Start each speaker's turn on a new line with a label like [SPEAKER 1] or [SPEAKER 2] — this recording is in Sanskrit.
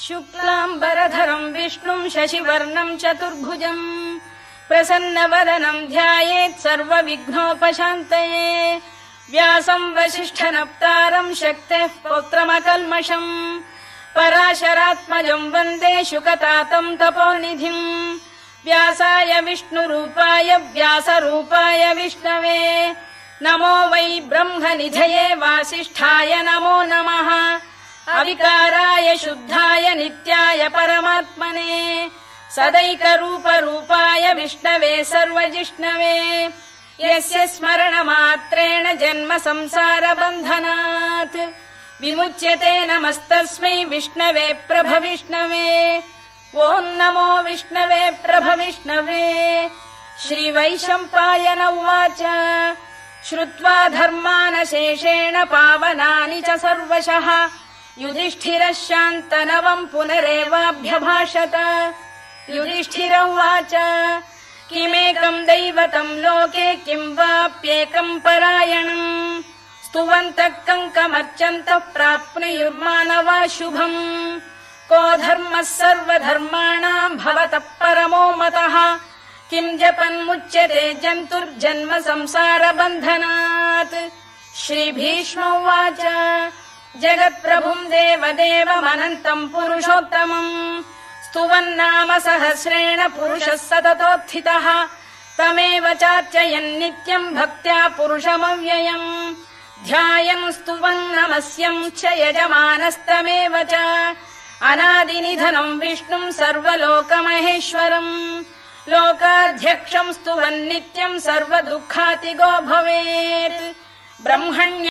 [SPEAKER 1] शुक्लाम्बरधरं विष्णुं शशिवर्णं चतुर्भुजं प्रसन्नवदनं ध्यायेत् सर्वविघ्नोपशान्तये व्यासं वसिष्ठनप्तारं शक्तेः पौत्रमकल्मषं पराशरात्मजं वन्दे शुकतातं तपोनिधिं व्यासाय विष्णुरूपाय व्यासरूपाय विष्णवे नमो वै ब्रह्मनिधये वासिष्ठाय नमो नमः अविकाराय शुद्धाय नित्याय परमात्मने सदैकरूपरूपाय विष्णवे सर्वजिष्णवे यस्य स्मरणमात्रेण जन्म संसारबन्धनात् विमुच्यते नमस्तस्मै विष्णवे प्रभविष्णवे ॐ नमो विष्णवे प्रभविष्णवे। श्रीवैशम्पायन उवाच श्रुत्वा धर्मानशेषेण पावनानि च सर्वशः युधिष्ठिरः शान्तनवं पुनरेवाभ्यभाषत। युधिष्ठिर उवाच किमेकं दैवतं लोके किं वाप्येकं परायणम् स्तुवन्तः कङ्कमर्चन्तः प्राप्नुयुर्मानवा शुभम् को धर्मः सर्वधर्माणां भवतः परमो मतः किं जपन्मुच्यते जन्तुर्जन्म संसारबन्धनात्। श्रीभीष्म उवाच जगत्प्रभुं देवदेवमनन्तं पुरुषोत्तमम् स्तुवन्नाम सहस्रेण पुरुषः सततोत्थितः तमेव चार्चयन् नित्यं भक्त्या पुरुषमव्ययम् ध्यायन् स्तुवन् नमस्यं च यजमानस्तमेव च अनादिनिधनं विष्णुं सर्वलोकमहेश्वरम् लोकाध्यक्षं स्तुवन् नित्यं सर्वदुःखातिगो भवेत्। ब्रह्मण्य